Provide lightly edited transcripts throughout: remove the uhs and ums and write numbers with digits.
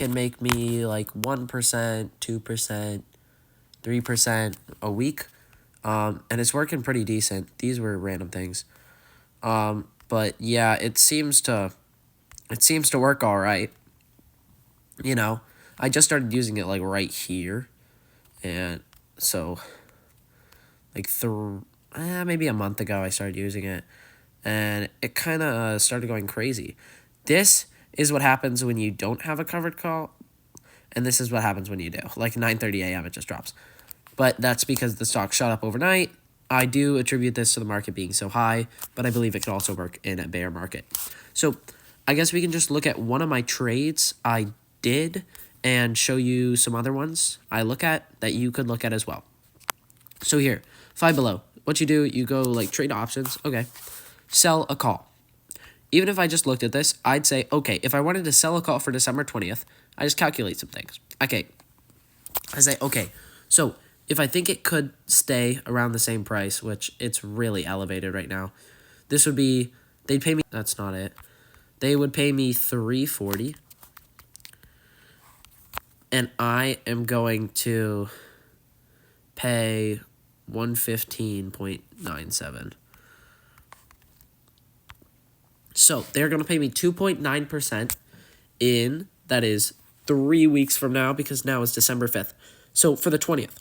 can make me like 1%, 2%, 3% a week. And it's working pretty decent. These were random things. But yeah, it seems to work all right. You know, I just started using it like right here, and so like maybe a month ago I started using it, and it kind of started going crazy. This is what happens when you don't have a covered call, and this is what happens when you do. Like 9:30 a.m. it just drops. But that's because the stock shot up overnight. I do attribute this to the market being so high, but I believe it could also work in a bear market. So I guess we can just look at one of my trades I did and show you some other ones I look at that you could look at as well. So here, Five Below. What you do, you go like trade options. Okay. Sell a call. Even if I just looked at this, I'd say, okay, if I wanted to sell a call for December 20th, I just calculate some things. Okay. I say, okay, so if I think it could stay around the same price, which it's really elevated right now, this would be, they'd pay me, that's not it. They would pay me $340. And I am going to pay 115.97. So they're going to pay me 2.9% in, that is 3 weeks from now, because now is December 5th. So for the 20th,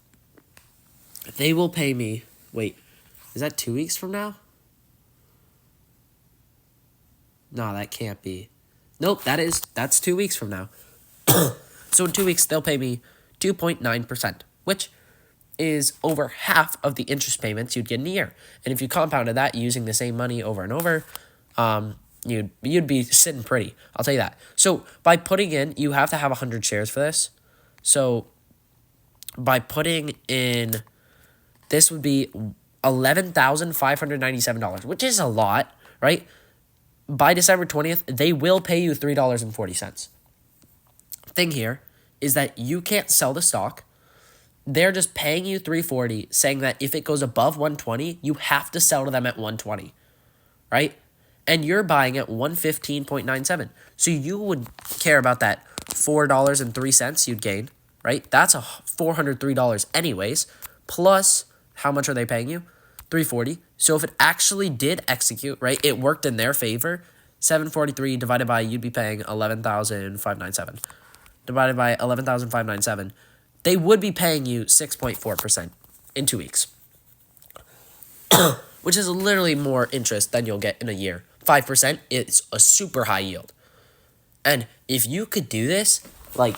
they will pay me, wait, is that 2 weeks from now? No, that can't be. Nope, that's 2 weeks from now. So in 2 weeks, they'll pay me 2.9%, which is over half of the interest payments you'd get in a year. And if you compounded that using the same money over and over, you'd be sitting pretty. I'll tell you that. So by putting in, you have to have 100 shares for this. So by putting in, this would be $11,597, which is a lot, right? By December 20th, they will pay you $3.40. Thing here is that you can't sell the stock. They're just paying you $3.40, saying that if it goes above 120, you have to sell to them at 120, right? And you're buying at 115.97. So you would care about that $4.03 you'd gain, right? That's a $403 anyways, plus how much are they paying you? $340. So if it actually did execute, right, it worked in their favor, 743 divided by, you'd be paying 11,597. Divided by 11,597, they would be paying you 6.4% in 2 weeks, which is literally more interest than you'll get in a year. 5% is a super high yield. And if you could do this, like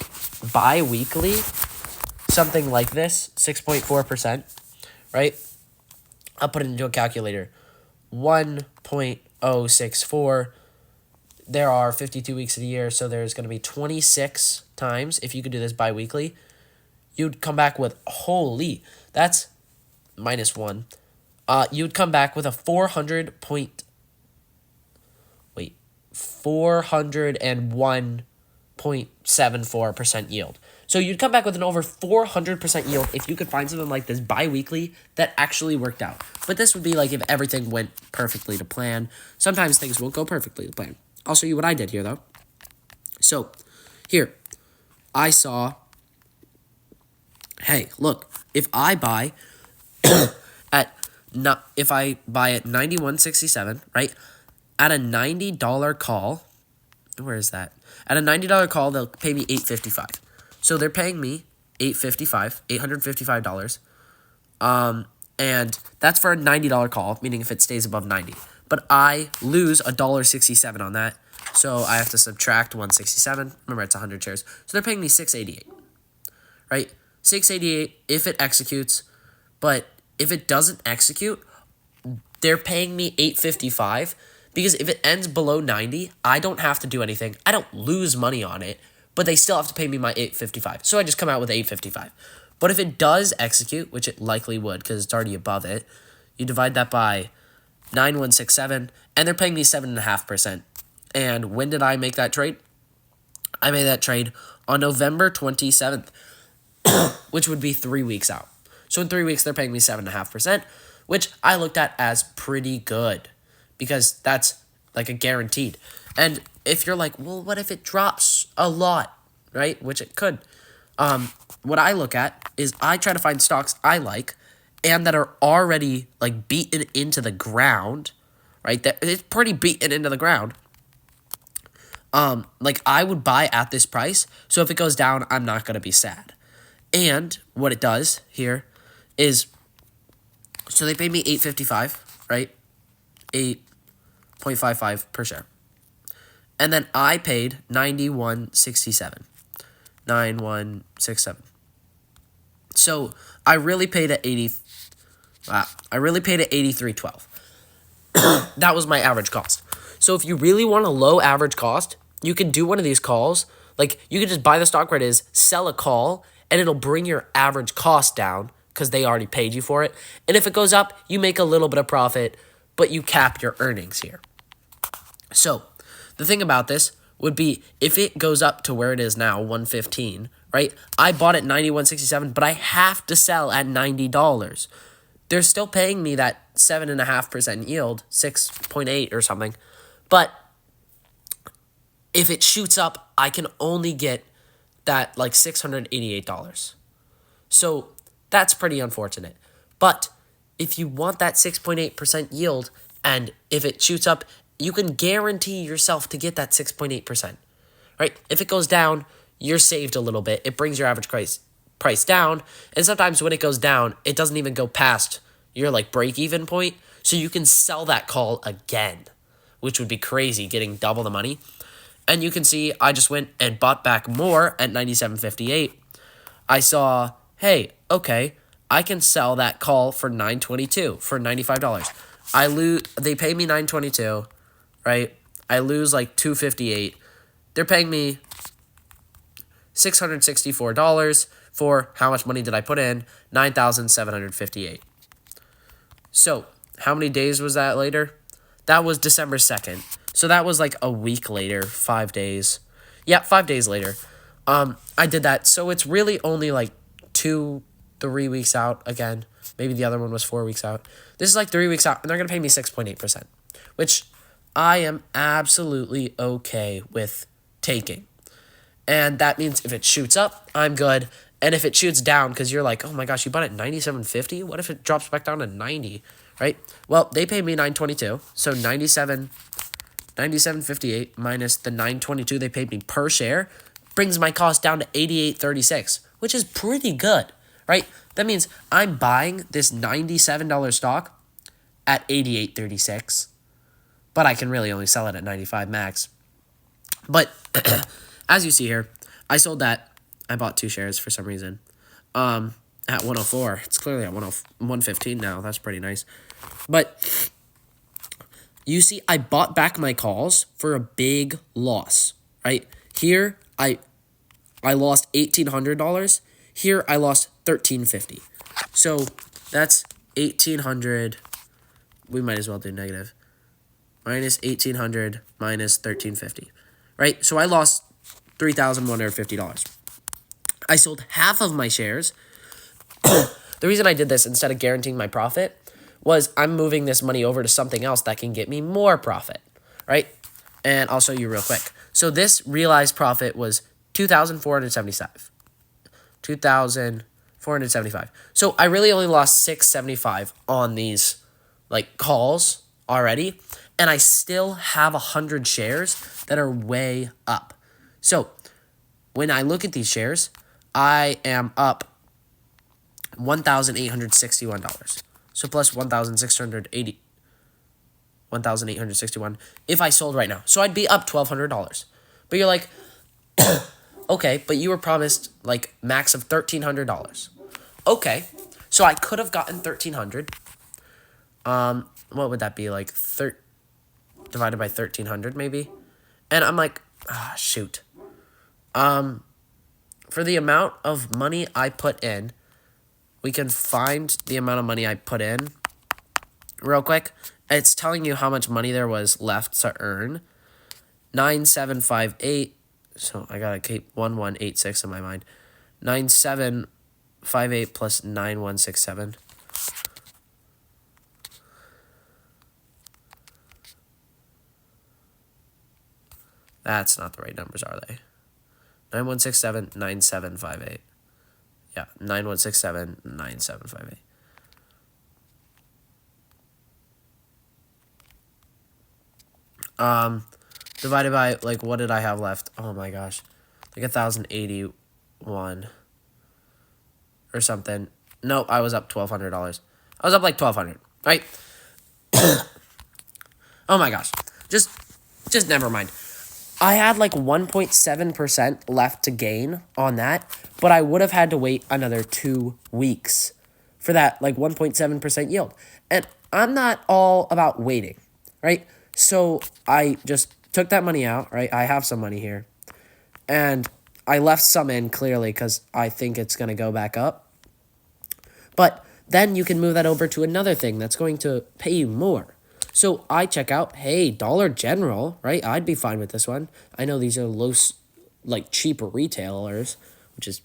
bi-weekly, something like this, 6.4%, right? I'll put it into a calculator. 1.064. There are 52 weeks of the year, so there's going to be 26 times. If you could do this bi-weekly, you'd come back with, holy, that's minus 1. You'd come back with a 401.74% yield. So you'd come back with an over 400% yield if you could find something like this bi-weekly that actually worked out. But this would be like if everything went perfectly to plan. Sometimes things won't go perfectly to plan. I'll show you what I did here, though. So here, I saw, hey, look, if I buy at 91.67, right? At a $90 call, where is that? At a $90 call, they'll pay me $855. So they're paying me $855. And that's for a $90 call, meaning if it stays above 90. But I lose $1.67 on that, so I have to subtract 167. Remember, it's 100 shares. So they're paying me $688, right? $688 if it executes, but if it doesn't execute, they're paying me $855 because if it ends below 90, I don't have to do anything. I don't lose money on it, but they still have to pay me my $855. So I just come out with $855. But if it does execute, which it likely would because it's already above it, you divide that by 9167, and they're paying me 7.5%. And when did I make that trade? I made that trade on November 27th, which would be 3 weeks out. So in 3 weeks, they're paying me 7.5%, which I looked at as pretty good because that's like a guaranteed. And if you're like, well, what if it drops a lot? right? Which it could. What I look at is I try to find stocks I like and that are already like beaten into the ground, right? That it's pretty beaten into the ground. Like I would buy at this price. So if it goes down, I'm not going to be sad. And what it does here is, so they paid me $8.55, right? 8.55 per share. And then I paid $91.67. 9167. So I really paid at 80. I really paid at 83.12. That was my average cost. So if you really want a low average cost, you can do one of these calls. Like you could just buy the stock where it is, sell a call, and it'll bring your average cost down because they already paid you for it. And if it goes up, you make a little bit of profit, but you cap your earnings here. So the thing about this would be if it goes up to where it is now, 115, right? I bought at 91.67, but I have to sell at $90. They're still paying me that 7.5% yield, 6.8 or something. But if it shoots up, I can only get that like $688. So that's pretty unfortunate. But if you want that 6.8% yield, and if it shoots up, you can guarantee yourself to get that 6.8%, right? If it goes down, you're saved a little bit. It brings your average price down. And sometimes when it goes down, it doesn't even go past your like break-even point. So you can sell that call again, which would be crazy, getting double the money. And you can see I just went and bought back more at 97.58. I saw, hey, okay, I can sell that call for $9.22 for $95. They pay me $9.22, right? I lose like $2.58. They're paying me $664 for how much money did I put in? $9,758. So, how many days was that later? That was December 2nd. So that was like a week later, 5 days. Yeah, 5 days later. I did that. So it's really only like 2-3 weeks out again. Maybe the other one was 4 weeks out. This is like 3 weeks out, and they're going to pay me 6.8%, which I am absolutely okay with taking. And that means if it shoots up, I'm good. And if it shoots down, because you're like, oh my gosh, you bought it at 97.50? What if it drops back down to 90, right? Well, they paid me 9.22, so 97.58 minus the 9.22 they paid me per share brings my cost down to 88.36, which is pretty good, right? That means I'm buying this $97 stock at 88.36, but I can really only sell it at 95 max. But as you see here, I sold that. I bought 2 shares for some reason. At 104. It's clearly at 115 now. That's pretty nice. But you see, I bought back my calls for a big loss, right? Here, I lost $1,800. Here, I lost $1,350. So that's 1,800. We might as well do negative. Minus 1,800 minus 1,350, right? So I lost $3,150. I sold half of my shares. The reason I did this instead of guaranteeing my profit was I'm moving this money over to something else that can get me more profit, right? And I'll show you real quick. So this realized profit was $2,475. $2,475. So I really only lost $675 on these like calls already, and I still have 100 shares that are way up. So when I look at these shares, I am up $1,861. So plus 1,861 if I sold right now. So I'd be up $1,200. But you're like, okay, but you were promised like max of $1,300. Okay, so I could have gotten 1,300. What would that be, like divided by 1,300 maybe? And I'm like, shoot. For the amount of money I put in, we can find the amount of money I put in real quick. It's telling you how much money there was left to earn. 9,758. So I gotta keep 1186 in my mind. 9,758 plus 9,167. That's not the right numbers, are they? 91679758. Yeah, 91679758. Divided by, like, what did I have left? Oh my gosh. Like 1,081 or something. No, I was up $1,200. I was up like 1,200, right? Oh my gosh. Just never mind. I had like 1.7% left to gain on that, but I would have had to wait another 2 weeks for that like 1.7% yield. And I'm not all about waiting, right? So I just took that money out, right? I have some money here. And I left some in clearly because I think it's going to go back up. But then you can move that over to another thing that's going to pay you more. So I check out, hey, Dollar General, right? I'd be fine with this one. I know these are low, like cheaper retailers, which is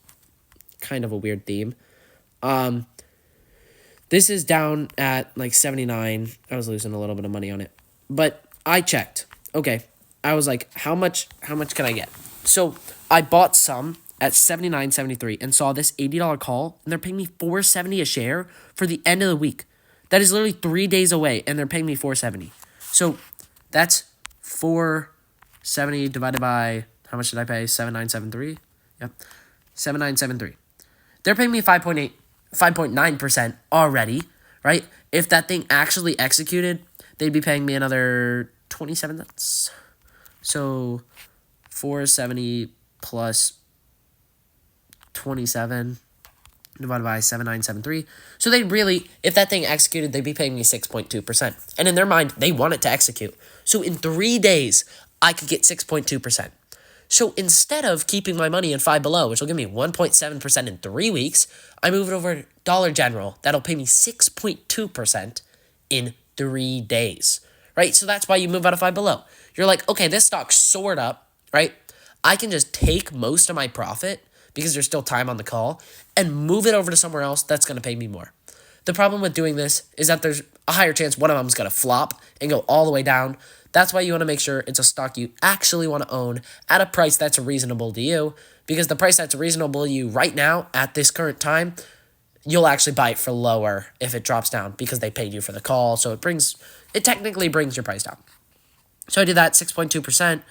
kind of a weird theme. This is down at like 79. I was losing a little bit of money on it. But I checked. Okay. I was like, how much can I get? So I bought some at 79.73 and saw this $80 call, and they're paying me $4.70 a share for the end of the week. That is literally 3 days away, and they're paying me $4.70. So that's $4.70 divided by, how much did I pay? 7.973. Yep, 7.973. They're paying me 5.9% already, right? If that thing actually executed, they'd be paying me another 27 cents. So 470 plus 27 divided by 7.973. So they really, if that thing executed, they'd be paying me 6.2%. And in their mind, they want it to execute. So in 3 days, I could get 6.2%. So instead of keeping my money in Five Below, which will give me 1.7% in 3 weeks, I move it over to Dollar General. That'll pay me 6.2% in 3 days, right? So that's why you move out of Five Below. You're like, okay, this stock soared up, right? I can just take most of my profit because there's still time on the call and move it over to somewhere else that's going to pay me more. The problem with doing this is that there's a higher chance one of them is going to flop and go all the way down. That's why you want to make sure it's a stock you actually want to own at a price that's reasonable to you, because the price that's reasonable to you right now at this current time, you'll actually buy it for lower if it drops down because they paid you for the call. So it technically brings your price down. So I did that 6.2%.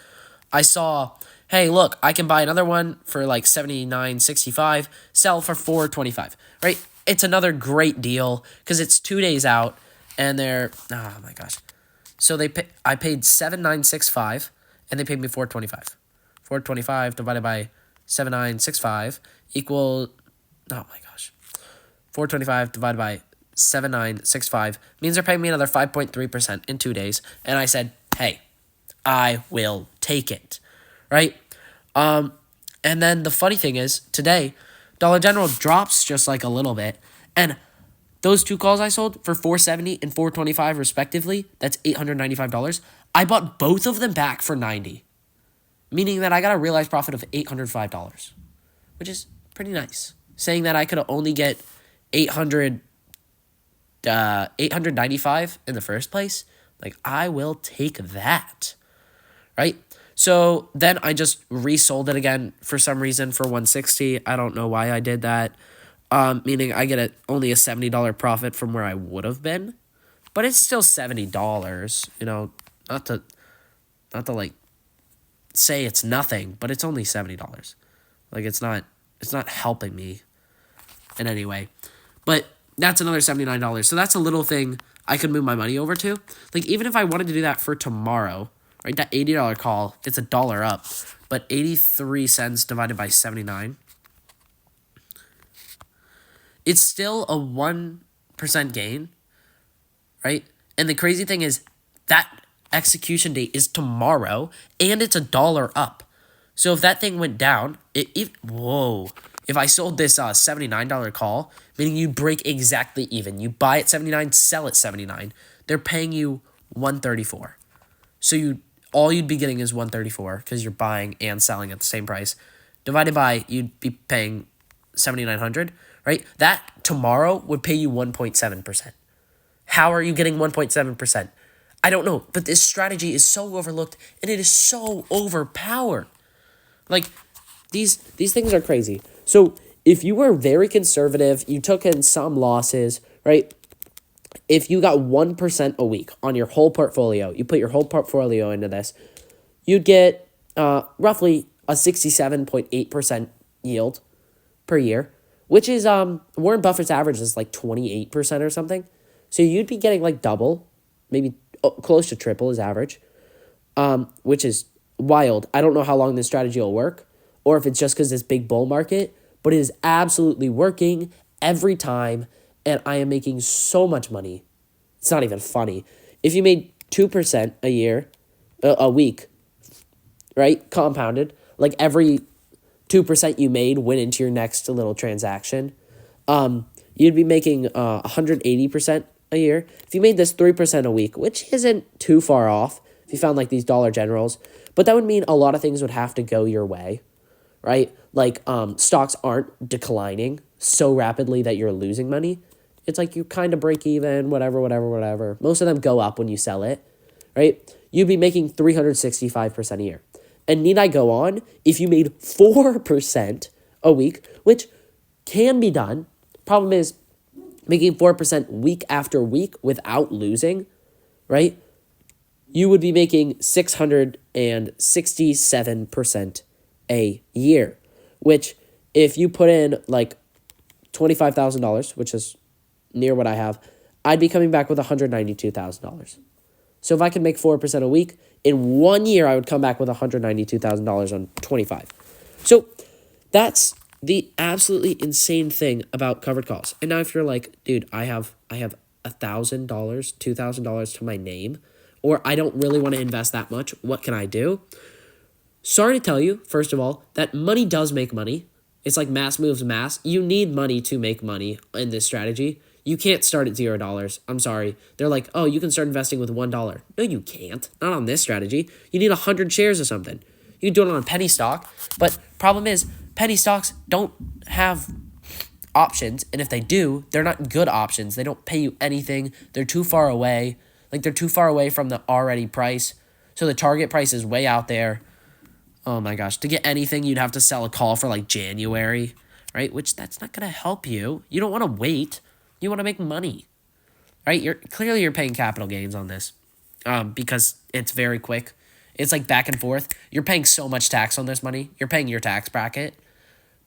I saw, hey, look, I can buy another one for like 79.65, sell for 4.25, right? It's another great deal because it's 2 days out and they're, oh my gosh. So I paid 7.965 and they paid me 4.25. 4.25 divided by 7.965 equal, oh my gosh. 4.25 divided by 7.965 means they're paying me another 5.3% in 2 days. And I said, hey, I will take it, right? And then the funny thing is, today, Dollar General drops just like a little bit, and those 2 calls I sold for $4.70 and $4.25 respectively, that's $895. I bought both of them back for $90, meaning that I got a realized profit of $805, which is pretty nice. Saying that I could only get $895 in the first place, like I will take that. Right? So then I just resold it again for some reason for $160. I don't know why I did that. Meaning I get only a $70 profit from where I would have been. But it's still $70, you know, not to like say it's nothing, but it's only $70. Like it's not helping me in any way. But that's another $79. So that's a little thing I could move my money over to. Like even if I wanted to do that for tomorrow, right, that $80 call, it's $1 up, but 83 cents divided by 79, it's still a 1% gain, right? And the crazy thing is that execution date is tomorrow, and it's $1 up. So if that thing went down, if I sold this $79 call, meaning you break exactly even, you buy at 79, sell at 79, they're paying you $134. So all you'd be getting is $134 because you're buying and selling at the same price. Divided by, you'd be paying $7,900, right? That tomorrow would pay you 1.7%. How are you getting 1.7%? I don't know, but this strategy is so overlooked and it is so overpowered. Like, these things are crazy. So if you were very conservative, you took in some losses, right? If you got 1% a week on your whole portfolio, you put your whole portfolio into this, you'd get roughly a 67.8% yield per year, which is Warren Buffett's average is like 28% or something. So you'd be getting like double, maybe close to triple his average, which is wild. I don't know how long this strategy will work or if it's just because this big bull market, but it is absolutely working every time, and I am making so much money. It's not even funny. If you made 2% a year, a week, right, compounded, like every 2% you made went into your next little transaction, you'd be making 180% a year. If you made this 3% a week, which isn't too far off, if you found like these Dollar Generals, but that would mean a lot of things would have to go your way, right? Like stocks aren't declining so rapidly that you're losing money. It's like you kind of break even, whatever. Most of them go up when you sell it, right? You'd be making 365% a year. And need I go on? If you made 4% a week, which can be done, problem is making 4% week after week without losing, right? You would be making 667% a year, which if you put in like $25,000, which is near what I have, I'd be coming back with $192,000. So if I could make 4% a week, in 1 year, I would come back with $192,000 on 25. So that's the absolutely insane thing about covered calls. And now if you're like, dude, I have $1,000, $2,000 to my name, or I don't really want to invest that much, what can I do? Sorry to tell you, first of all, that money does make money. It's like mass moves mass. You need money to make money in this strategy. You can't start at $0. I'm sorry. They're like, oh, you can start investing with $1. No, you can't. Not on this strategy. You need 100 shares of something. You can do it on a penny stock, but problem is penny stocks don't have options, and if they do, they're not good options. They don't pay you anything. They're too far away. Like they're too far away from the already price. So the target price is way out there. Oh my gosh. To get anything, you'd have to sell a call for like January, right? Which that's not going to help you. You don't want to wait. You want to make money, right? You're paying capital gains on this because it's very quick. It's like back and forth. You're paying so much tax on this money. You're paying your tax bracket.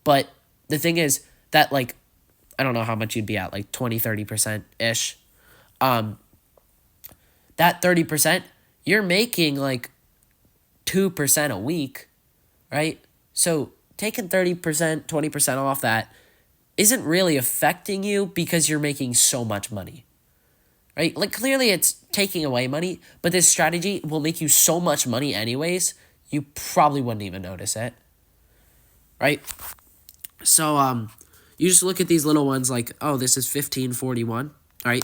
But the thing is that like, I don't know how much you'd be at, like 20, 30%-ish. That 30%, you're making like 2% a week, right? So taking 30%, 20% off that isn't really affecting you because you're making so much money, right? Like clearly it's taking away money, but this strategy will make you so much money anyways, you probably wouldn't even notice it, right? So you just look at these little ones like, oh, this is 1541, right?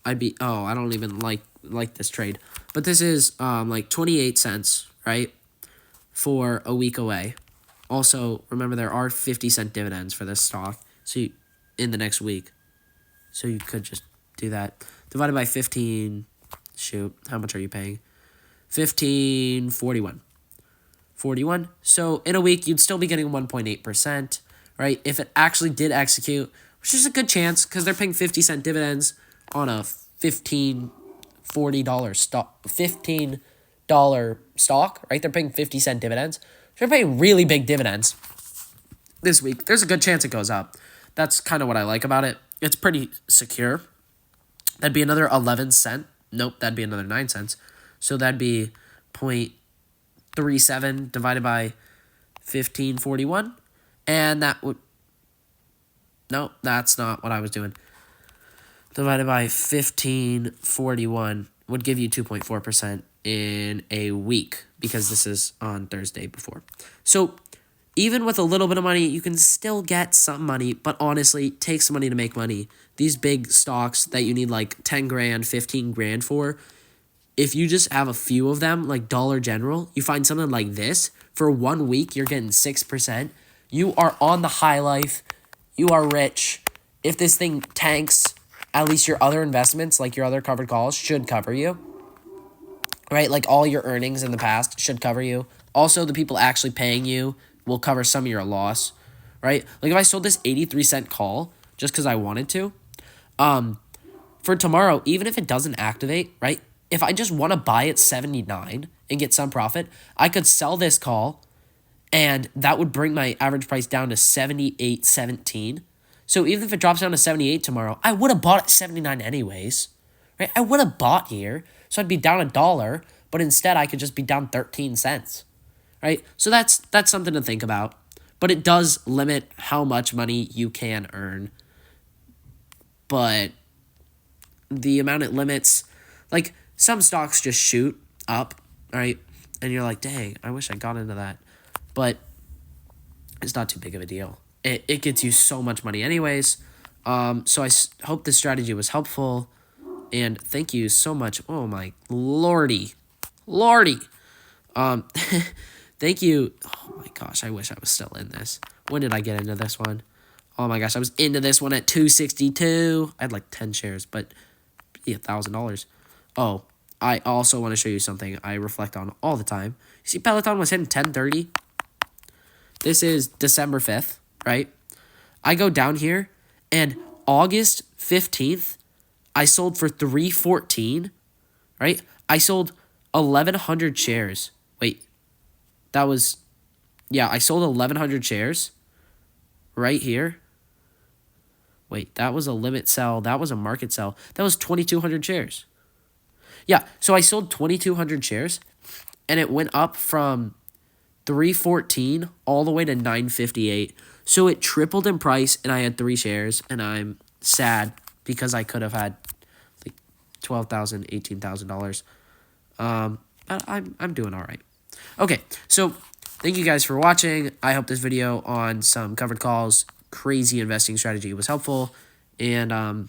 I don't even like this trade, but this is like 28 cents, right? For a week away. Also, remember there are 50-cent dividends for this stock in the next week. So you could just do that. Divided by 15, shoot, how much are you paying? 1541. 41. So in a week, you'd still be getting 1.8%, right? If it actually did execute, which is a good chance because they're paying 50-cent dividends on a $40 stock, $15 stock, right? They're paying 50-cent dividends. They're paying really big dividends this week. There's a good chance it goes up. That's kind of what I like about it. It's pretty secure. That'd be another 11 cent. Nope, that'd be another 9 cents. So that'd be 0.37 divided by 1541. And that would... No, that's not what I was doing. Divided by 1541 would give you 2.4% in a week because this is on Thursday before. So even with a little bit of money, you can still get some money, but honestly, it takes some money to make money. These big stocks that you need like 10 grand, 15 grand for, if you just have a few of them, like Dollar General, you find something like this, for 1 week, you're getting 6%. You are on the high life. You are rich. If this thing tanks, at least your other investments, like your other covered calls, should cover you. Right? Like all your earnings in the past should cover you. Also, the people actually paying you will cover some of your loss, right? Like if I sold this 83-cent call just because I wanted to, for tomorrow, even if it doesn't activate, right? If I just want to buy at 79 and get some profit, I could sell this call and that would bring my average price down to 78.17. So even if it drops down to 78 tomorrow, I would have bought at 79 anyways, right? I would have bought here, so I'd be down $1, but instead I could just be down 13 cents, right? So that's something to think about, but it does limit how much money you can earn. But the amount it limits, like some stocks just shoot up, right? And you're like, dang, I wish I got into that. But it's not too big of a deal. It gets you so much money anyways. So I hope this strategy was helpful. And thank you so much. Oh my lordy. Thank you. Oh my gosh, I wish I was still in this. When did I get into this one? Oh my gosh, I was into this one at 262. I had like 10 shares, but yeah, $1,000. Oh, I also want to show you something I reflect on all the time. You see Peloton was hitting 1030. This is December 5th, right? I go down here, and August 15th, I sold for $314, right? I sold 1,100 shares. Wait, that was, yeah, I sold 1,100 shares right here. Wait, that was a limit sell. That was a market sell. That was 2,200 shares. Yeah, so I sold 2,200 shares, and it went up from 314 all the way to 958. So it tripled in price, and I had 3 shares, and I'm sad because I could have had like $12,000, $18,000. But I'm doing all right. Okay, so thank you guys for watching. I hope this video on some covered calls, crazy investing strategy was helpful, and I